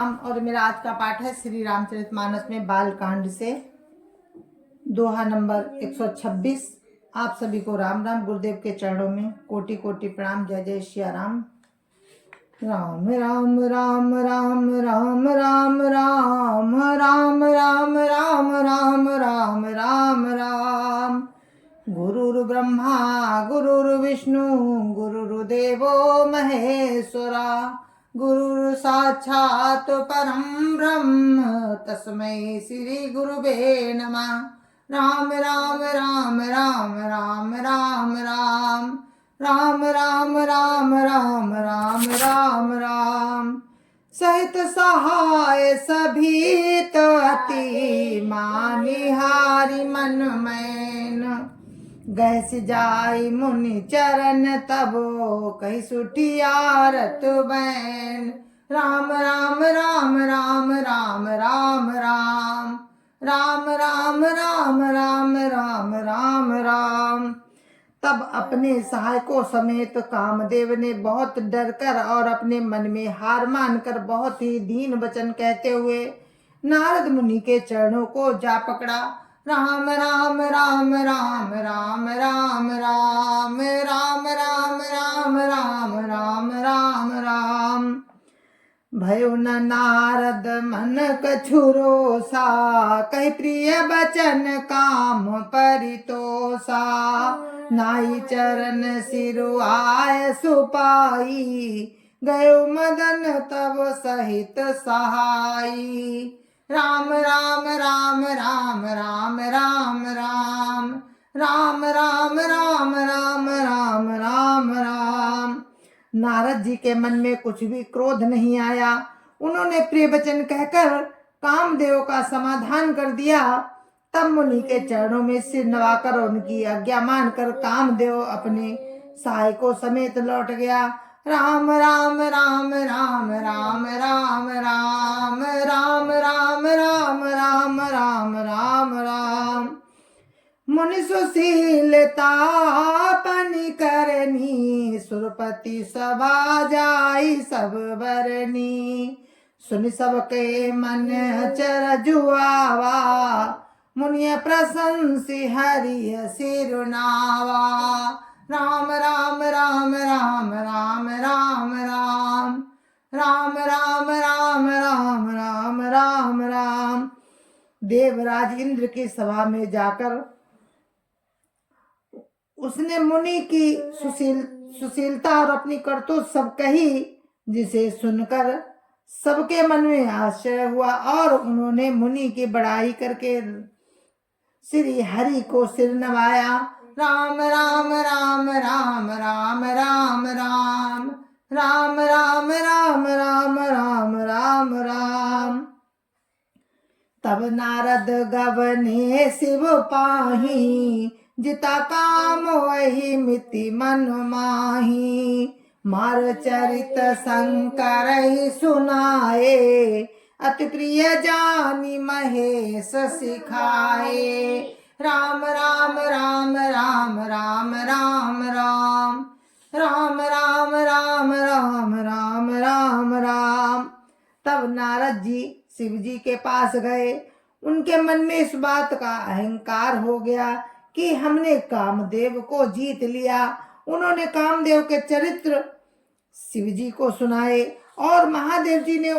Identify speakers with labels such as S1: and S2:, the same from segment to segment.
S1: और मेरा आज का पाठ है श्री रामचरितमानस में बाल कांड से दोहा नंबर 126। आप सभी को राम राम। गुरुदेव के चरणों में कोटि कोटि प्रणाम। जय जय श्री राम। राम राम राम राम राम राम राम राम राम राम राम राम राम राम। गुरुर् ब्रह्मा गुरुर्विष्णु गुरुर्देवो महेश्वरा। गुरुर् साक्षात् परं ब्रह्म तस्मै श्री गुरुवे नमः। राम राम राम राम राम राम राम राम राम राम राम राम राम राम। सहित सहाय सभी तति मानिहारी मन मैन। गहस जाई मुनि चरण तबो कही सुठियारत बैन। राम राम राम राम राम राम राम राम राम राम राम राम राम राम। तब अपने सहायकों समेत कामदेव ने बहुत डर कर और अपने मन में हार मानकर बहुत ही दीन वचन कहते हुए नारद मुनि के चरणों को जा पकड़ा। राम राम राम राम राम राम राम राम राम राम राम राम राम राम। भयो न नारद मन कछुरोसा कही प्रिय बचन काम परितोषा। नाई चरण सिरु आय सुपाई गयो मदन तब सहित सहाई। राम राम राम राम राम राम राम राम राम राम राम राम राम राम। नारद जी के मन में कुछ भी क्रोध नहीं आया। उन्होंने प्रिय वचन कहकर कामदेव का समाधान कर दिया। तब मुनि के चरणों में सिर नवाकर उनकी आज्ञा मानकर कामदेव अपने सहायकों समेत लौट गया। राम राम राम राम राम राम राम राम राम राम राम राम राम राम। मुनि सुशीलता पनि करनी सुरपति सभा जाई सब बरनी। सुन सबके मन चर जुआवा मुनिय प्रशंसी हरि सिरुनावा। राम राम राम राम राम राम राम राम राम राम राम राम राम राम। देवराज इंद्र की सभा में जाकर उसने मुनि की सुशीलता और अपनी करतूत सब कही, जिसे सुनकर सबके मन में आश्चर्य हुआ और उन्होंने मुनि की बड़ाई करके श्री हरि को सिर नवाया। राम राम राम राम राम राम राम राम राम राम राम राम राम राम। तब नारद गवने शिव पाही जिता काम वही मिति मन माही। मार चरित शंकर ही सुनाए अति प्रिय जानी महेश सिखाए। राम राम राम राम राम राम राम राम राम राम राम राम राम राम। तब नारद जी शिव जी के पास गए। उनके मन में इस बात का अहंकार हो गया कि हमने कामदेव को जीत लिया। उन्होंने कामदेव के चरित्र शिव जी को सुनाए और महादेव जी ने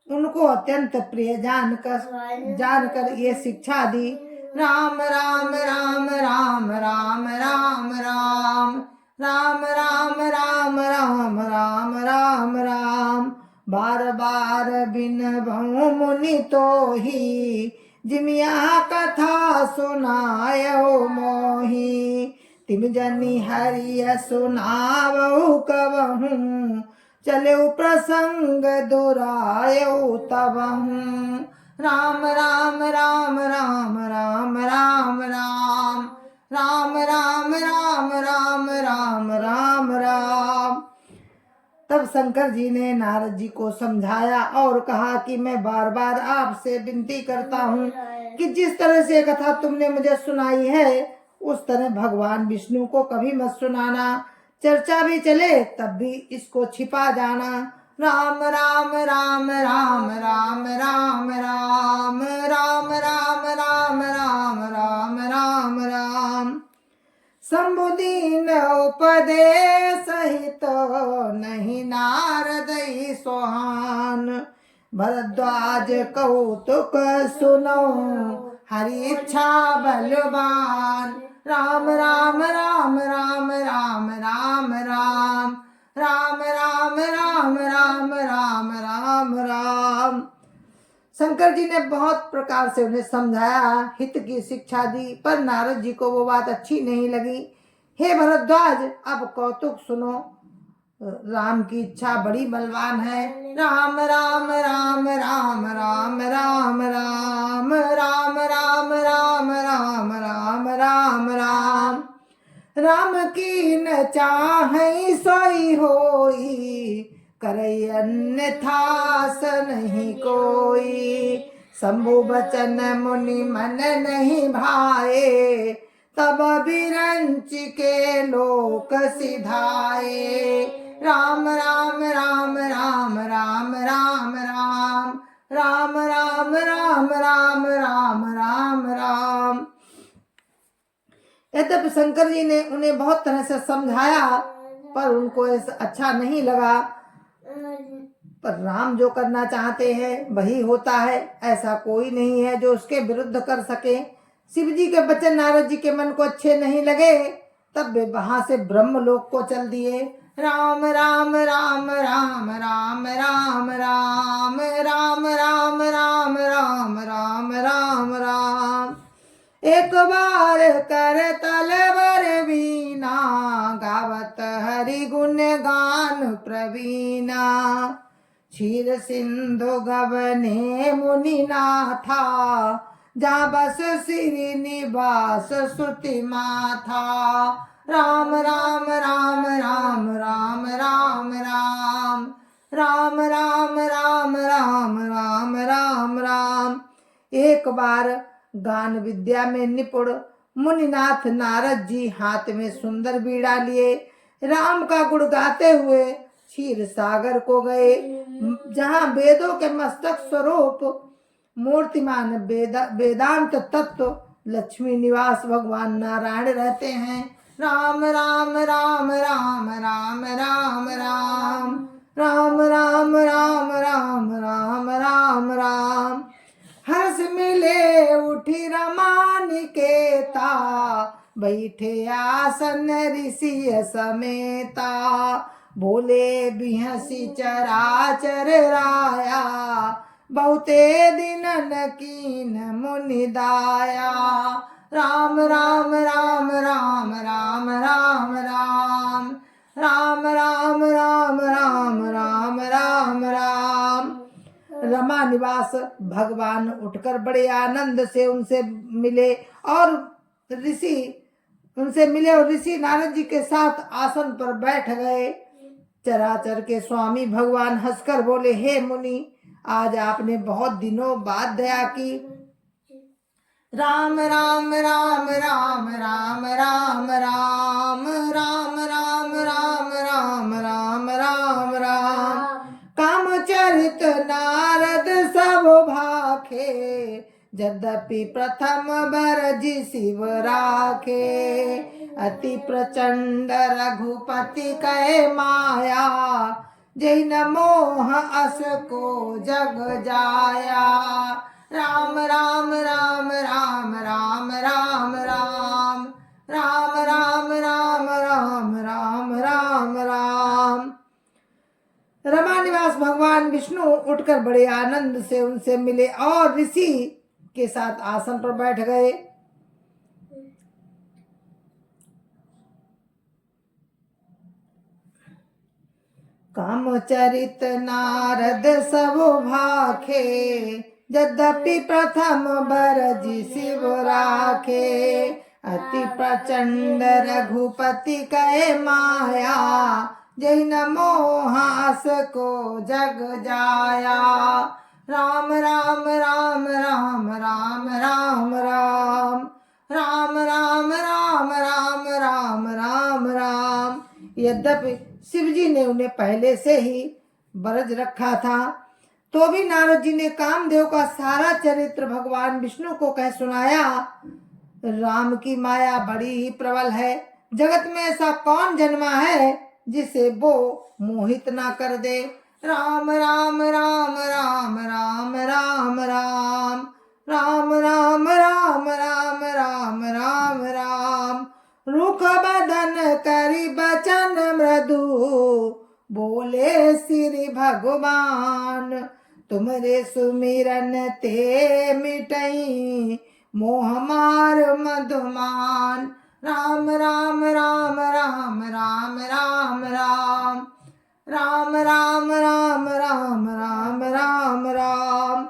S1: उनको अत्यंत प्रिय जानकर ये शिक्षा दी। राम राम राम राम राम राम राम राम राम राम राम राम राम राम। बार बार बिन भऊ मुनि तो ही जिमिया कथा सुनायो मोही। तिम जनी हरिय सुनावहु कबहू चले प्रसंग दुरायो तबहू। राम राम राम राम राम राम राम राम राम राम राम राम राम राम। तब शंकर जी ने नारद जी को समझाया और कहा कि मैं बार बार आपसे विनती करता हूँ कि जिस तरह से कथा तुमने मुझे सुनाई है उस तरह भगवान विष्णु को कभी मत सुनाना। चर्चा भी चले तब भी इसको छिपा जाना। राम राम राम राम राम राम राम राम राम राम राम राम राम राम। शंभुदीन उपदेश सहित नहीं नारद सोहान। भरद्वाज कौतुक सुनो हरि इच्छा बलवान। राम राम राम राम राम राम राम राम राम राम राम राम राम राम। शंकर जी ने बहुत प्रकार से उन्हें समझाया, हित की शिक्षा दी, पर नारद जी को वो बात अच्छी नहीं लगी। हे भरद्वाज, अब कौतुक सुनो, राम की इच्छा बड़ी बलवान है। राम राम राम राम राम राम राम राम राम राम राम राम राम राम। राम की न चाहै सोई होई, करई अन्यथास नहीं कोई। शंभु बचन मुनि मन नहीं भाए, तब बिरंच के लोक सिधाए। राम राम राम राम राम राम राम राम राम राम राम राम राम राम। यद्यपि शंकर जी ने उन्हें बहुत तरह से समझाया, पर उनको ऐसा अच्छा नहीं लगा। पर राम जो करना चाहते हैं वही होता है, ऐसा कोई नहीं है जो उसके विरुद्ध कर सके। शिव जी के वचन नारद जी के मन को अच्छे नहीं लगे, तब वे वहां से ब्रह्मलोक को चल दिए। राम राम राम राम राम राम राम राम राम राम राम राम राम राम। एक बार कर तलवर वीणा, गावत हरि गुण गान प्रवीणा। क्षीर सिंधु गवने मुनि नाथा, जा बस श्रीनिवास सुति माथा। राम राम राम राम राम राम राम राम राम राम राम राम राम राम। एक बार गान विद्या में निपुण मुनिनाथ नारद जी हाथ में सुंदर बीड़ा लिए राम का गुण गाते हुए क्षीर सागर को गए, जहाँ वेदों के मस्तक स्वरूप मूर्तिमान वेदांत तत्व लक्ष्मी निवास भगवान नारायण रहते हैं। राम राम राम राम राम राम राम राम राम राम राम राम राम राम। हर्ष मिले उठी रमानिकेता, बैठे आसन ऋषि समेता। बोले बिहसी चराचर राया, बहुते दिनन कीन मुनि दाया। राम राम राम राम राम राम राम राम राम राम राम राम राम राम। रमा निवास भगवान उठकर बड़े आनंद से उनसे मिले और ऋषि नारद जी के साथ आसन पर बैठ गए। चराचर के स्वामी भगवान हंसकर बोले, हे मुनि, आज आपने बहुत दिनों बाद दया की। राम राम राम राम राम राम राम राम राम राम राम राम राम राम। कामचरित नारद सब भाखे, यद्यपि प्रथम बरजी शिव राखे। अति प्रचंड रघुपति कै माया, जैन मोह अस को जग जाया। राम राम राम राम राम राम राम राम राम राम राम राम राम राम। रमानिवास भगवान विष्णु उठकर बड़े आनंद से उनसे मिले और ऋषि के साथ आसन पर बैठ गए। कामचरित नारद सब भाखे, यद्यपि प्रथम बरजी शिव राखे। अति प्रचंड रघुपति कै माया, जैन मोहास को जग जाया। राम राम राम राम राम राम राम राम राम राम राम राम राम राम। यद्यपि शिव जी ने उन्हें पहले से ही ब्रज रखा था। तो भी नारद जी ने कामदेव का सारा चरित्र भगवान विष्णु को कह सुनाया। राम की माया बड़ी ही प्रबल है, जगत में ऐसा कौन जन्मा है जिसे वो मोहित ना कर दे। राम राम राम राम राम राम राम राम राम राम राम राम राम राम। रुख बदन करी बचन मृदु, बोले श्री भगवान। तुमरे सुमिरन ते मिटई, मोह मार मधुमान। राम राम राम राम राम राम राम राम राम राम राम राम राम राम।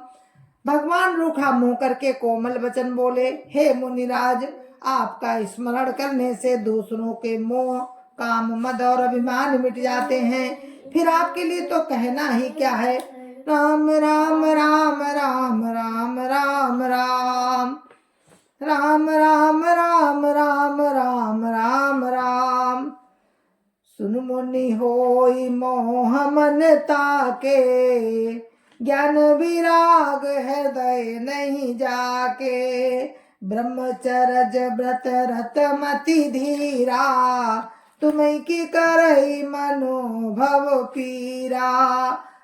S1: भगवान रूखा मुंह करके कोमल वचन बोले, हे मुनिराज, आपका स्मरण करने से दूसरों के मोह, काम, मद और अभिमान मिट जाते हैं, फिर आपके लिए तो कहना ही क्या है। राम राम राम राम राम राम राम राम राम राम राम राम राम राम। सुन मुनि होई मोह मन ताके, ज्ञान विराग हृदय नहीं जाके। ब्रह्मचरज व्रत रत मति धीरा, तुम्हें की करई मनोभव पीरा।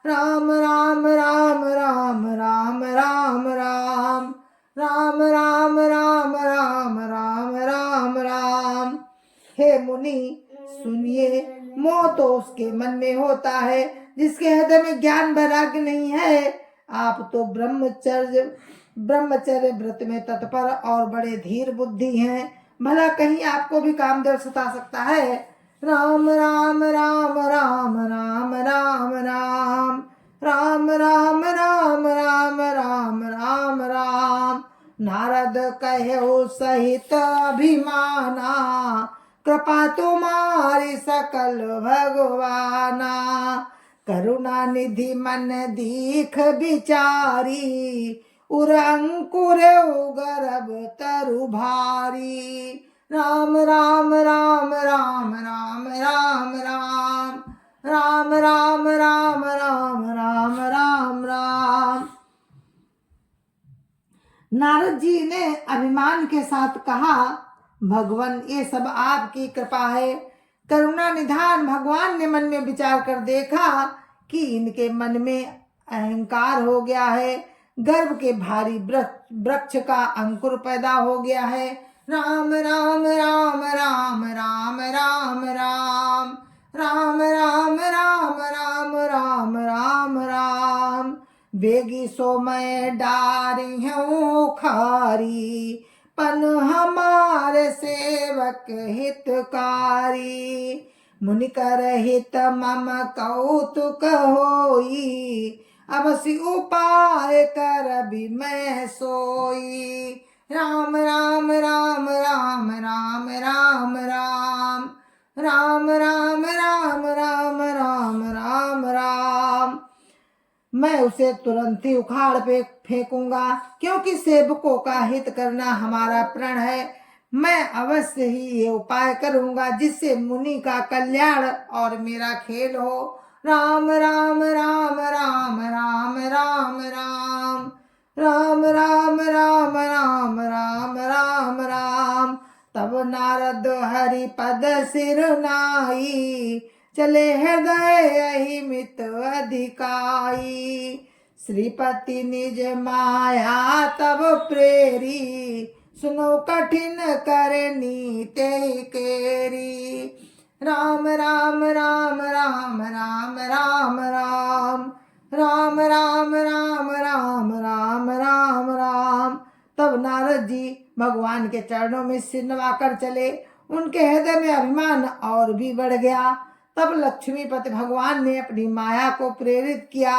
S1: राम राम राम राम राम राम राम राम राम राम राम राम राम राम। हे मुनि सुनिए, मोह तो उसके मन में होता है जिसके हृदय में ज्ञान वैराग्य नहीं है। आप तो ब्रह्मचर्य व्रत में तत्पर और बड़े धीर बुद्धि हैं, भला कहीं आपको भी कामदेव सता सकता है। राम राम राम राम राम राम राम राम राम राम राम राम राम राम। नारद कहो सहित अभिमाना, कृपा तुम्हारी सकल भगवाना। करुणा निधि मन दीख विचारी, उर अंकुर गर्भ तरु भारी। राम राम राम राम राम राम राम राम राम राम राम राम राम राम। नारद जी ने अभिमान के साथ कहा, भगवान ये सब आपकी कृपा है। करुणा निधान भगवान ने मन में विचार कर देखा कि इनके मन में अहंकार हो गया है, गर्भ के भारी वृक्ष का अंकुर पैदा हो गया है। राम राम राम राम राम राम राम राम राम राम राम राम राम राम। बेगी सो मैं डारी हूँ खारी, पन हमारे सेवक हितकारी। मुनि कर हित मम कौतुक होई, अवसि उपाय कर भी मैं सोई। राम राम राम राम राम राम राम राम राम राम राम राम राम राम। मैं उसे तुरंत ही उखाड़ पे फेंकूंगा, क्योंकि सेवकों का हित करना हमारा प्रण है। मैं अवश्य ही ये उपाय करूंगा जिससे मुनि का कल्याण और मेरा खेल हो। राम राम राम राम राम राम राम राम राम राम राम राम राम राम। तब नारद हरि पद सिर नाई, चले हृदय अहिमित अधिकाई। श्रीपति निज माया तब प्रेरी, सुनो कठिन करनी ते केरी। राम राम राम राम राम राम राम राम राम राम राम राम राम राम। तब नारद जी भगवान के चरणों में सिर नवाकर चले। उनके हृदय में अभिमान और भी बढ़ गया। तब लक्ष्मीपति भगवान ने अपनी माया को प्रेरित किया।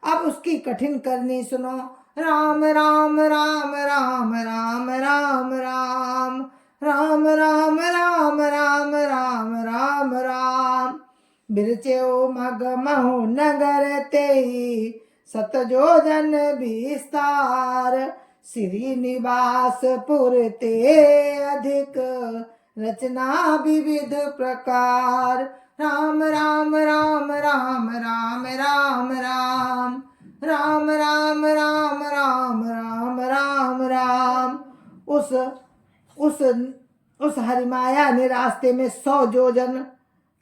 S1: अब उसकी कठिन करनी सुनो। राम राम राम राम राम राम राम राम राम राम राम राम राम राम। बिरचेओ मग महो नगर तेई, सतजोजन विस्तार। श्री निवास पुर ते अधिक, रचना विविध प्रकार। राम राम राम राम राम राम राम राम राम राम राम राम राम राम। उस हरिमाया ने रास्ते में 100 योजन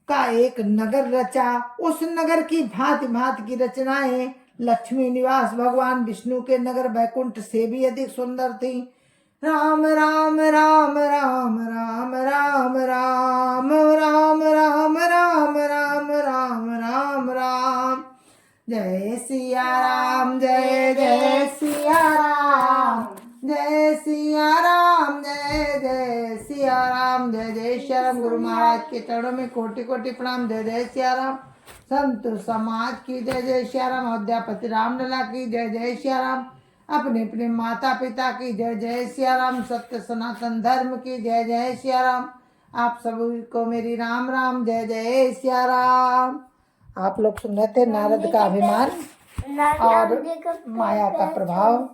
S1: का एक नगर रचा। उस नगर की भांति भांति की रचनाएं लक्ष्मी निवास भगवान विष्णु के नगर वैकुंठ से भी अधिक सुंदर थी। राम राम राम राम राम राम राम राम राम राम राम राम राम राम। जय सिया राम जय जय सिया राम जय सिया राम जय जय सिया राम जय जय सिया राम। गुरु महाराज के चरणों में कोटि कोटि प्रणाम। जय जय सिया राम। संत समाज की जय जय सिया राम। अयोध्यापति रामलला की जय जय सिया राम। अपने अपने माता पिता की जय जय सिया राम। सत्य सनातन धर्म की जय जय सिया राम। आप सभी को मेरी राम राम जय जय सिया राम। आप लोग सुन रहे थे नारद का अभिमान और माया का प्रभाव।